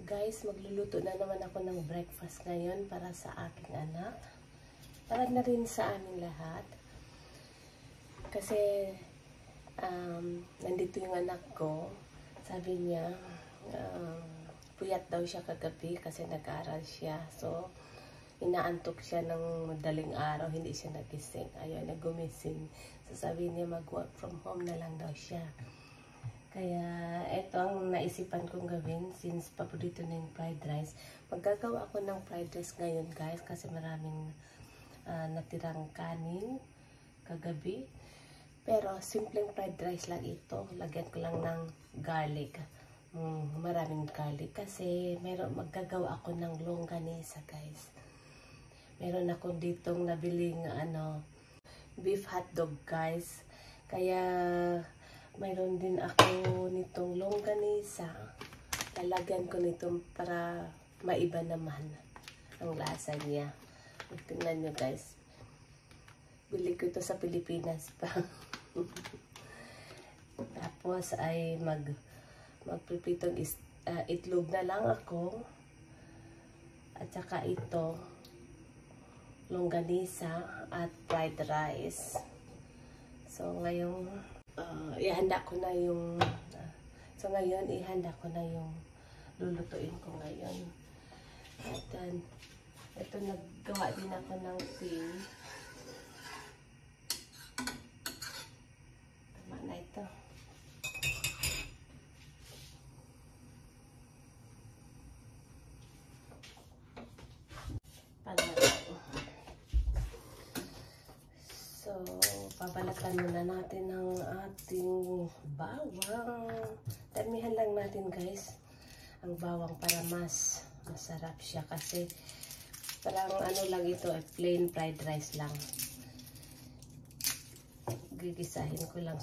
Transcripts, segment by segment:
Guys, magluluto na naman ako ng breakfast ngayon para sa aking anak. Para na rin sa aming lahat. Kasi, nandito yung anak ko. Sabi niya, puyat daw siya kagabi kasi nag-aaral siya. So, inaantok siya ng madaling araw. Hindi siya nagising. Ayaw na gumising. So, sabi niya mag-work from home na lang daw siya. Kaya, ito ang naisipan kong gawin since paborito na yung fried rice. Maggagawa ako ng fried rice ngayon, guys, kasi maraming natirang kanin kagabi. Pero, simpleng fried rice lang ito. Lagyan ko lang ng garlic. Maraming garlic. Kasi, maggagawa ako ng longganisa, guys. Meron ako ditong nabiling beef hotdog, guys. Kaya, mayroon din ako nitong longganisa. Lalagyan ko nito para maiba naman ang lasa niya. Tingnan nyo, guys. Bili ko ito sa Pilipinas pa. Tapos ay magpipitong itlog na lang ako. At saka ito, longganisa at fried rice. So, ngayong ihanda ko na yung ihanda ko na yung lulutuin ko ngayon. At then, ito naggawa din ako ng tea. Tama na ito. So, pabalatan muna natin ang ating bawang. Damihan lang natin, guys, ang bawang para mas masarap siya. Kasi parang lang ito, plain fried rice lang. Gigisahin ko lang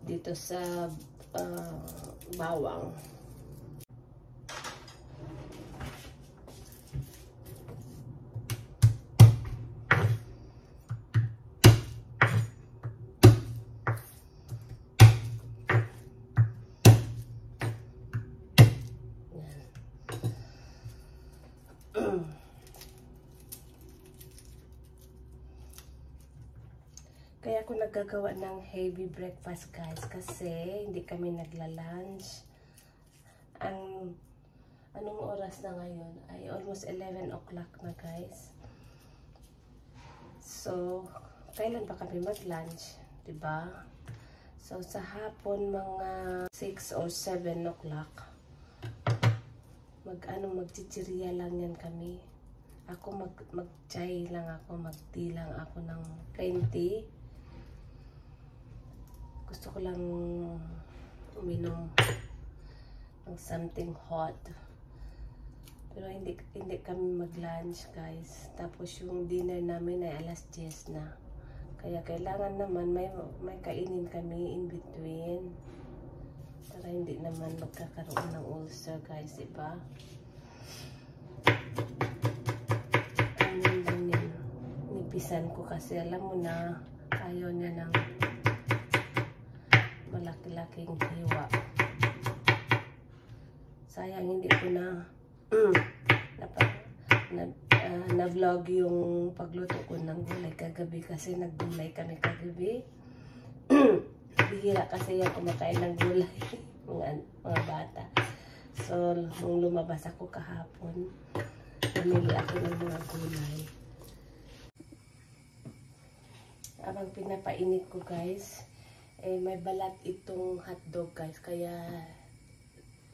dito sa bawang. Kaya ako naggagawa ng heavy breakfast, guys, kasi hindi kami nagla-lunch. Anong oras na ngayon? Ay almost 11 o'clock na, guys. So, kailan pa kami mag-lunch? Diba? So, sa hapon, mga 6 or 7 o'clock, magchichirya lang yan kami. Ako mag-chai lang ako, mag-tea lang ako ng plain tea. Gusto ko lang uminom ng something hot. Pero hindi kami mag-lunch, guys. Tapos yung dinner namin ay alas 10 na. Kaya kailangan naman may kainin kami in between. Para hindi naman magkakaroon ng ulcer, guys, diba? Kainin lang yan. Nipisan ko kasi alam mo na ayaw niya ng malaki-laking hiwa. Sayang hindi ko na-vlog yung pagluto ko ng gulay kagabi kasi naggulay kami kagabi. Bihira kasi yan kumakain ng gulay mga bata. So, nung lumabas ako kahapon, namili ako ng mga gulay. Habang pinapainit ko, guys, may balat itong hotdog, guys, kaya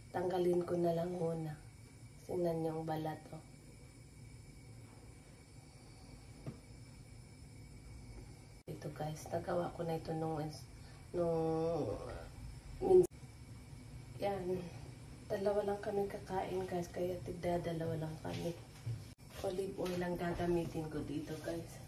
tanggalin ko na lang muna. Tingnan yung balat, oh. Ito, guys, nagawa ko na ito yan, dalawa lang kami kakain, guys, kaya dalawa lang kami. Olive oil lang gagamitin ko dito, guys.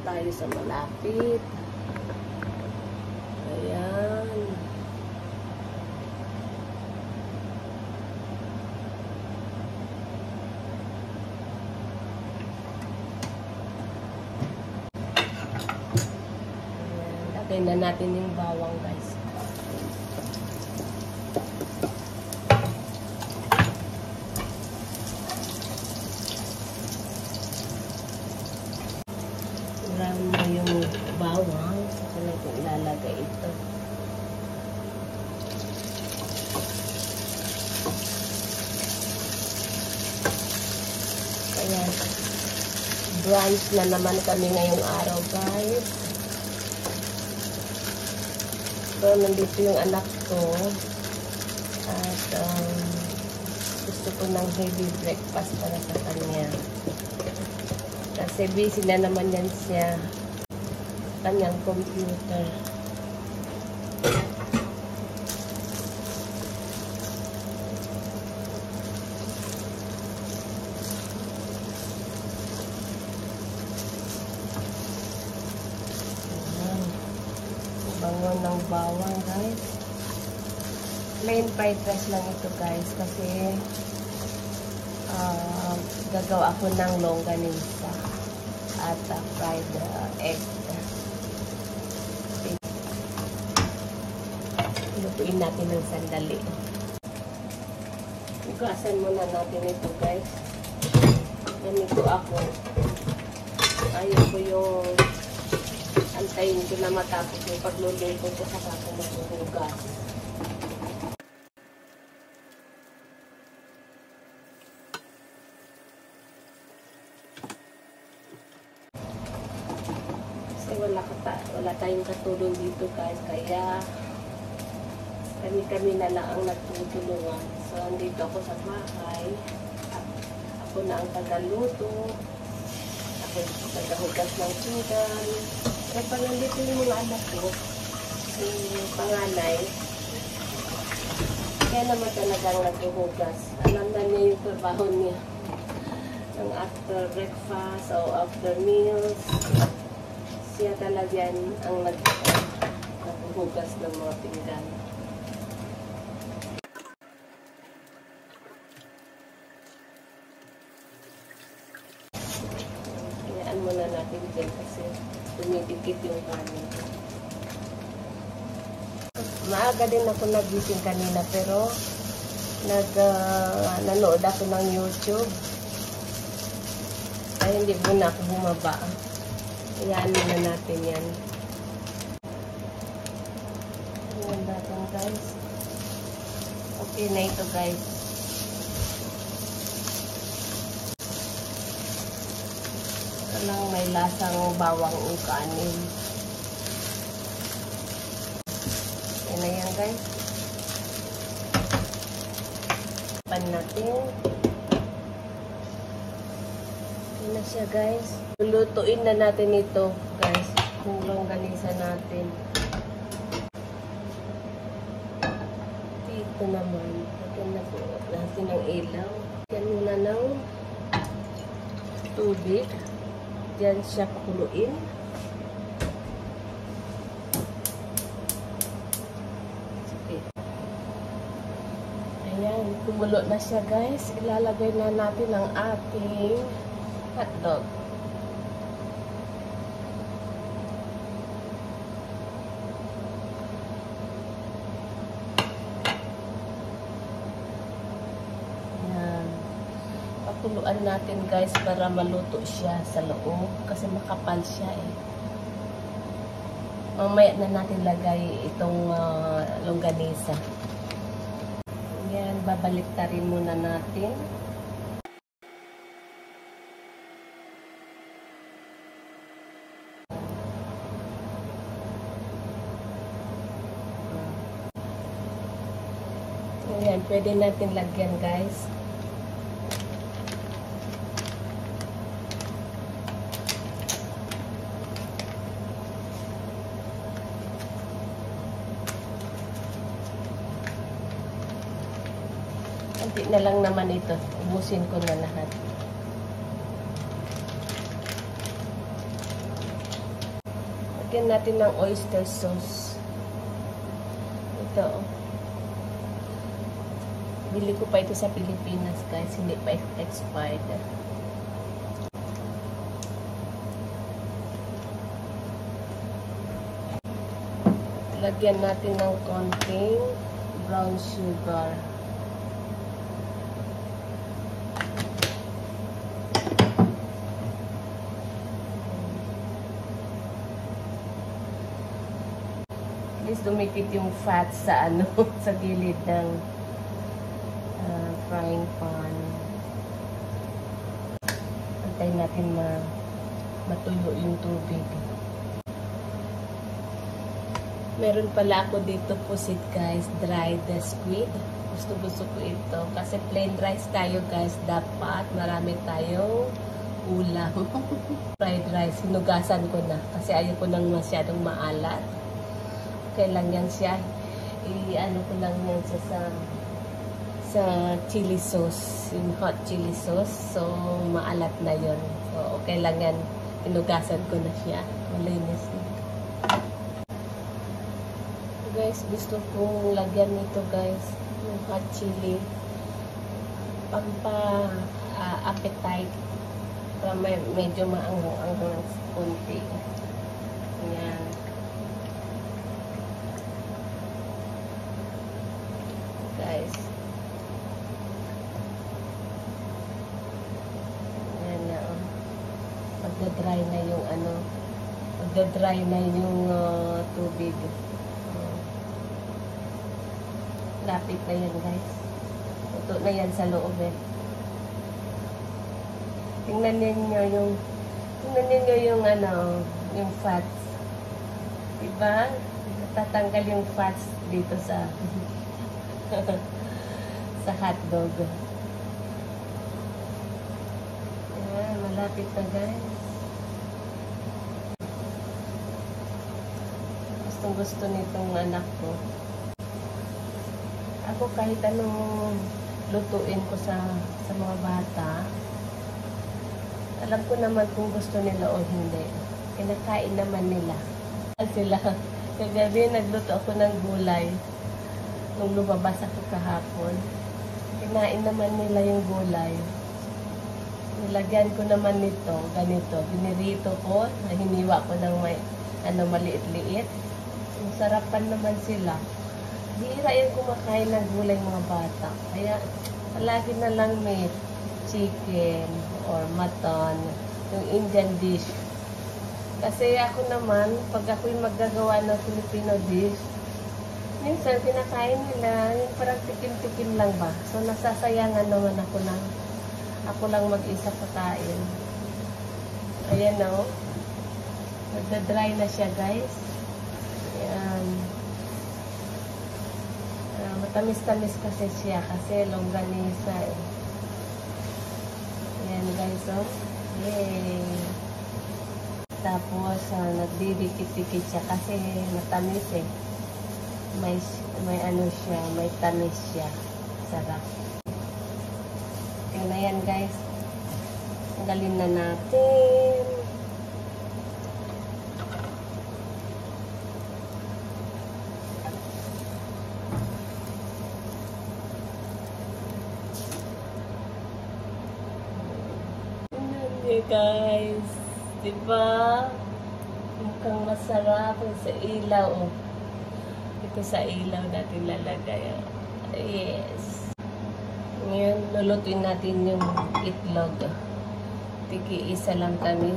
Tayo sa malapit. Ayan. Lagay na natin yung bawang, guys. Brown na yung bawang. Saka natin ilalagay ito. Ayan. Brunch na naman kami ngayong araw, guys. So, nandito yung anak ko. At gusto ko ng heavy breakfast para sa kanya. Kasi busy na naman yan siya sa kanyang computer. Bango ng bawang, guys. Plain fried rice lang ito, guys, kasi gagawa ako ng longganisa at fried egg. Lutuin natin ng sandali. Iguasan muna natin ito, guys. Ganito ako. Ayaw ko yung antayin ko na matapos yung pagluluto ko sa ako maghuhugas. Kasi wala tayong katulong dito, guys. Kaya kami na lang ang nagtutulungan. So, andito ako sa bahay. Ako na ang tagaluto. Ako tagahugas ng pinggan. Kaya pag nandito yung mga anak ko, yung panganay, kaya naman talagang naghuhugas. Alam na niya yung trabaho niya. Ng after breakfast o after meals, siya talaga yan ang naghuhugas ng mga pinggan. Kayaan muna natin dyan kasi tumidikit yung kanin. Maaga din ako nagising kanina pero nanood ako ng YouTube. Kaya hindi muna ako bumaba. Iyaan muna natin yan. Ayan natin, guys. Okay na ito, guys. Lang may lasang bawang o kanin. Yan na yan, guys. Pan natin. Yan na siya, guys. Lulutuin na natin ito, guys. Kung longganisa natin. Dito naman. Lagyan na po natin ng ilaw. Yan muna ng tubig. Diyan siya pakuluin. Okay. Ayan, kumulo na siya, guys. Ilalagay na natin ang ating hotdog. Pakuluan natin, guys, para maluto siya sa loob kasi makapal siya eh. Mamaya na natin lagay itong longganisa. Ayan, babaliktarin muna natin. Ayan, pwede natin lagyan, guys. Kunti na lang naman ito. Ubusin ko na lahat. Lagyan natin ng oyster sauce. Ito. Bili ko pa ito sa Pilipinas, guys. Hindi pa expired. Lagyan natin ng konting brown sugar. Please dumikit yung fat sa sa gilid ng frying pan. Antayin natin matuyo yung tubig. Meron pala ako dito pusit guys, dried squid. Gusto ko ito kasi plain rice tayo guys, dapat marami tayong ulam. Fried rice, hinugasan ko na kasi ayaw ko nang masyadong maalat. Kailan yan siya, i-ano ko lang yan siya sa chili sauce, yung hot chili sauce. So, maalat na yon. So, okay lang yan. Inugasan ko na siya. Malinis na. Guys, gusto kong lagyan nito guys, yung hot chili. Pampa-appetite. Para medyo maanghang-anghang konti. Yan. Guys. Magda-dry na yung magda-dry na yung tubig. Lapit na yan guys. Ito na yan sa loob eh. Tingnan niyo yung yung fats. Diba? Tatanggal yung fats dito sa sa hotdog. Ayan, malapit na guys. Gusto nitong anak ko. Ako kahit anong lutuin ko sa mga bata, alam ko naman kung gusto nila o hindi. Kinakain naman nila. Sila. Kagabi nagluto ako ng gulay. Nung lumabas ako kahapon, kinain naman nila yung gulay. Nilagyan ko naman nito, ganito. Binirito ko, hiniwa ko ng maliit-liit. Sarapan naman sila. Bihira yung kumakain ng gulay mga bata. Kaya, palagi na lang may chicken or mutton, yung Indian dish. Kasi ako naman, pag ako'y maggagawa ng Filipino dish, minsan pinakain nila, yung parang tikim-tikim lang ba? So, nasasayangan naman ako lang mag-isa kakain. Ayan o. Nagda-dry na siya guys. Ayan. Matamis-tamis kasi siya kasi longganisa eh. Ayan guys o. Yay! Tapos, nagdidikit-dikit siya kasi matamis eh. May siya, may tamis siya. Sarap. Tingnan na yan guys. Tanggalin na natin. Guys, diba? Mukhang masarap sa ilaw. Ito sa ilaw natin lalagay. Yes. Ngayon, lulutuin natin yung itlog. Tigi-isa lang kami.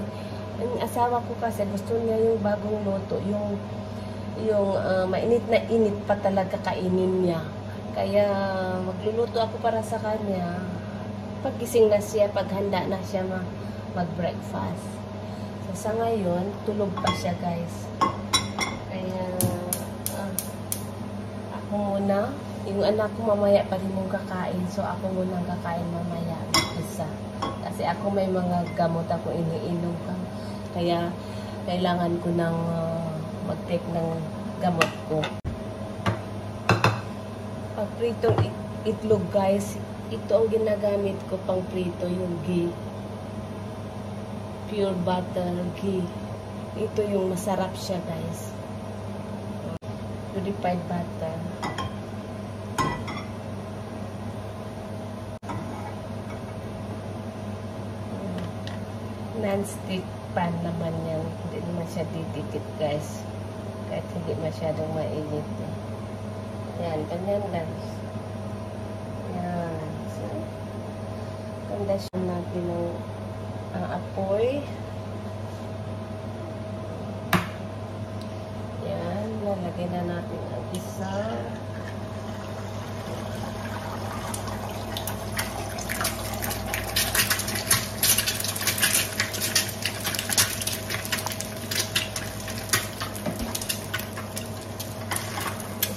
Ang asawa ko kasi gusto niya yung bagong luto, yung mainit na init pa talaga kainin niya. Kaya magluluto ako para sa kanya. Paggising na siya, paghanda na siya mag-breakfast. So, sa ngayon, tulog pa siya, guys. Kaya, ako muna, yung anak ko mamaya pa rin yung kakain. So, ako muna ang kakain mamaya. Isa. Kasi ako may mga gamot ako iniinom. Kaya, kailangan ko nang mag-take ng gamot ko. Pag pritong itlog, guys, ito ang ginagamit ko pang prito, yung ghee. Pure butter ghee. Ito yung masarap siya, guys. Purified butter. Non-stick pan naman yan. Hindi naman siya didikit, guys. Kahit hindi masyadong mainit. Yan, ganyan lang. Yan. So, kondasyon natin ng apoy. Yan, lalagay na natin ang isa.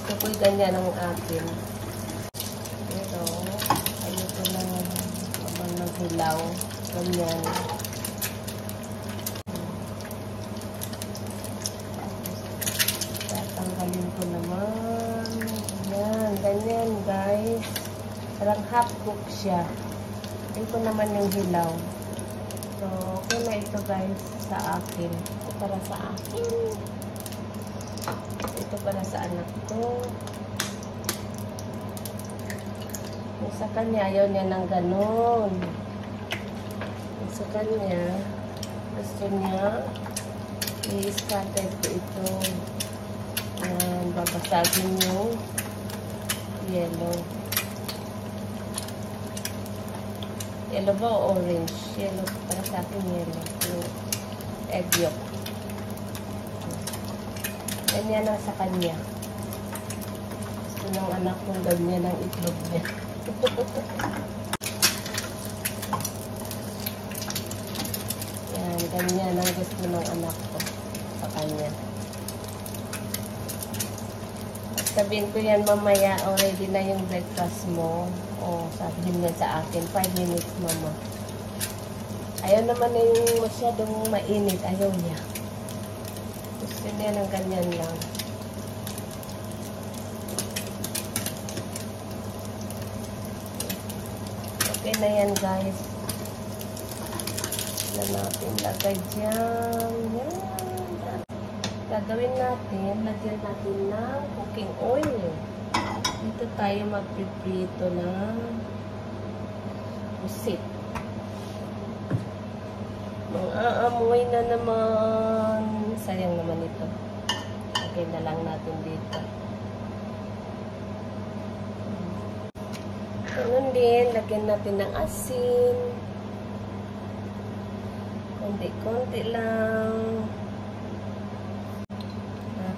Ito po'y ganyan ang akin. Pero, ayoko lang naman ng hilaw. Ganyan. Tatanggalin ko naman. Yan, ganyan guys. Parang half cook siya. Ito naman yung hilaw. So, okay na ito guys sa akin. Ito para sa akin. Ito para sa anak ko. Yung sa kanya, ayaw niya ng ganon. Yung sa kanya, gusto niya i-scatter ko ito. Yan, babasagin yung yellow. Yellow ba o orange? Yellow, para sa akin yellow. Yung egg yolk. Ganyan lang sa kanya. Gusto ng anak ko ganyan ang itlog niya. Yan, ganyan ang gusto ng anak ko sa kanya. At sabihin ko yan mamaya, ready na yung breakfast mo. O, sabihin niya sa akin, 5 minutes mama. Ayaw naman na yung masyadong mainit, ayaw niya. Gusto niya ng ganyan lang. Okay na yan guys. Na natin lagay dyan. Yan. Gagawin natin, lagyan natin ng cooking oil. Dito tayo magpiprito ng pusit. Mang-aamoy na naman. Sayang naman ito. Lagay na lang natin dito. Ganun din, lagyan natin ng asin. Konti-konti lang.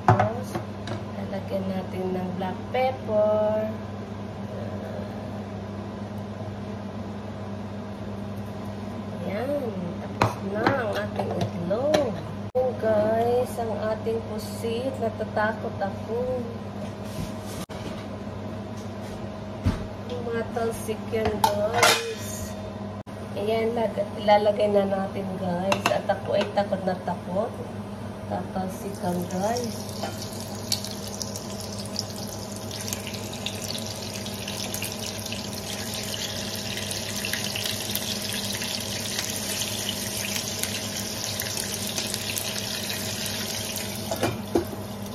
Tapos, lalagyan natin ng black pepper. Ayan. Tapos na ang ating itlog. Ayan guys, ang ating pusit. Natatakot ako. Matalsik yan guys. Ayan, ilalagay na natin guys. At ako ay takot na takot. Tatalsikan guys.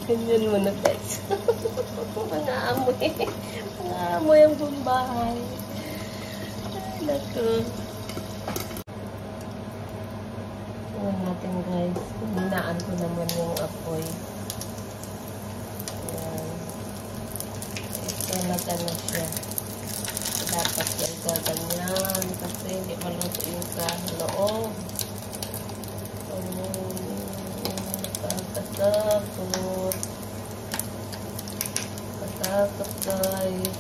Ganyan mo na guys. Mga amoy. Mga amoy ang bumbahay. Ay, naku. Tingnan natin guys. Hinaan ko naman yung apoy. Ayan. Ito na gano'n siya. Dapat yan gaganyan. Kasi hindi maluto yung sa loob. Takot. Takot guys.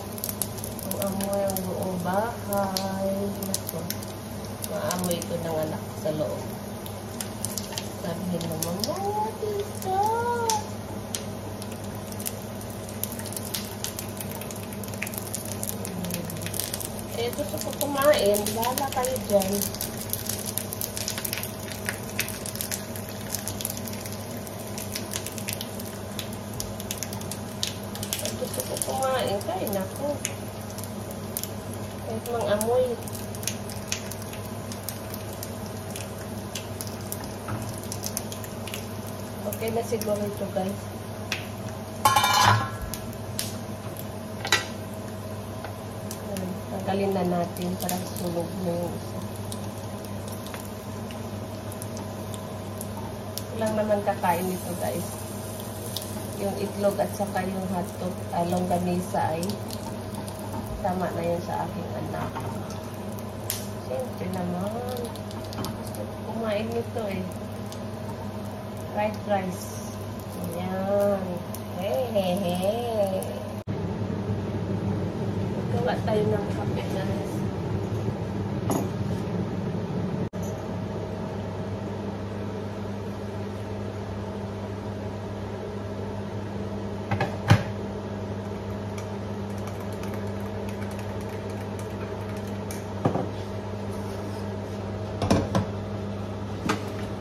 Ang amoy ang buong bahay. Naku. Maamoy ito ng anak sa loob. Sabihin naman, what is that? Eh, gusto ko kumain. Lala kayo dyan. Gusto ko kumain. Kain ako. Kahit mang amoy. Okay na siguro ito guys. Tanggalin na natin para sunog na yung isa. Lang naman kakain ito guys. yung itlog at saka yung hotdog, longganisa ay tama na yun sa aking anak. Siyempre naman, gusto ko kumain nito eh. Fried rice. Ayan. Hey. Gawa tayo ng kape, guys.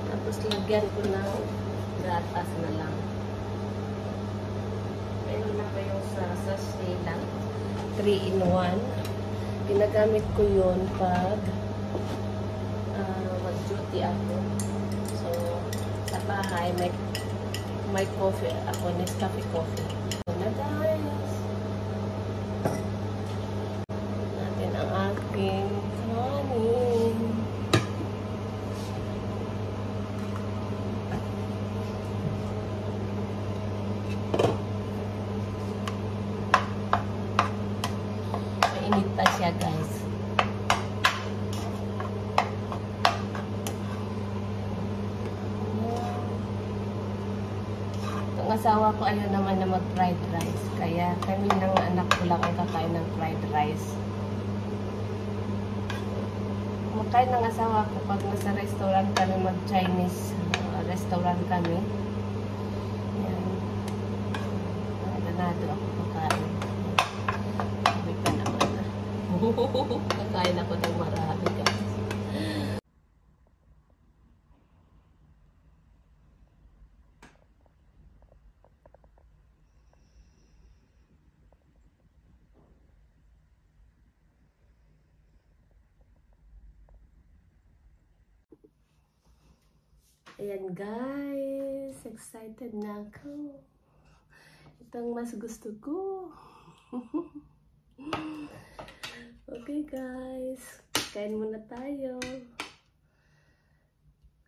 Tapos lagyan ko ng gatas na lang. Ayun na pa yung sa sachet lang. 3-in-1. Ginagamit ko yun pag mag-duty ako. So, sa bahay, may coffee ako, Nescafe coffee. So, na guys. Natin ang aking kanin. Mainit pa siya, guys. Ang asawa ko ayaw naman na mag-fried rice. Kaya kami ng anak ko lang ang kakain ng fried rice. Kumakain ng asawa ko pag nasa restaurant kami, mag-Chinese restaurant kami. Yan. Ganado ako kakain. Sabi pa naman na. Kakain ako ng marami, guys. Ayan guys, excited na ako. Ito ang mas gusto ko. Okay guys, kain muna tayo.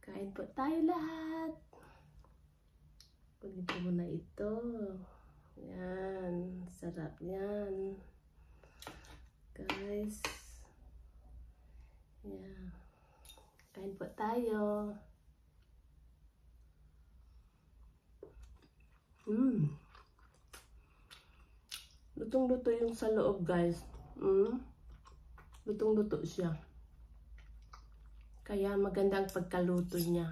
Kain po tayo lahat. Kunin ko muna ito. Ayan, sarap yan. Guys. Ayan. Kain po tayo. Lutong-luto yung sa loob, guys. Lutong-luto siya. Kaya maganda ang pagkaluto niya.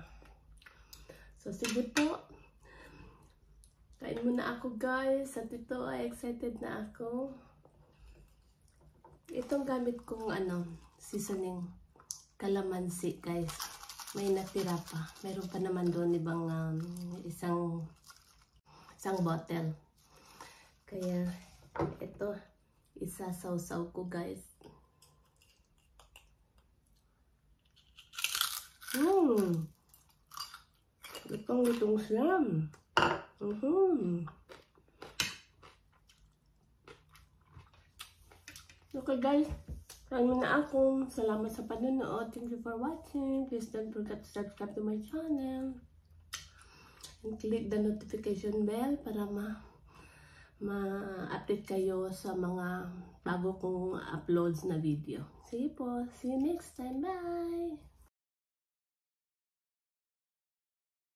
So, sige po. Kain muna ako, guys. At ito ay excited na ako. Itong gamit kong seasoning calamansi, guys. May natira pa. Meron pa naman doon ibang isang bottle. Kaya ito isasaw-saw ko, guys. Lutong-lutong siya. Okay guys, kain muna ako. Salamat sa panonood. Thank you for watching. Please don't forget to subscribe to my channel. And click the notification bell para ma-update kayo sa mga bago kong uploads na video. Sige po. See you next time. Bye!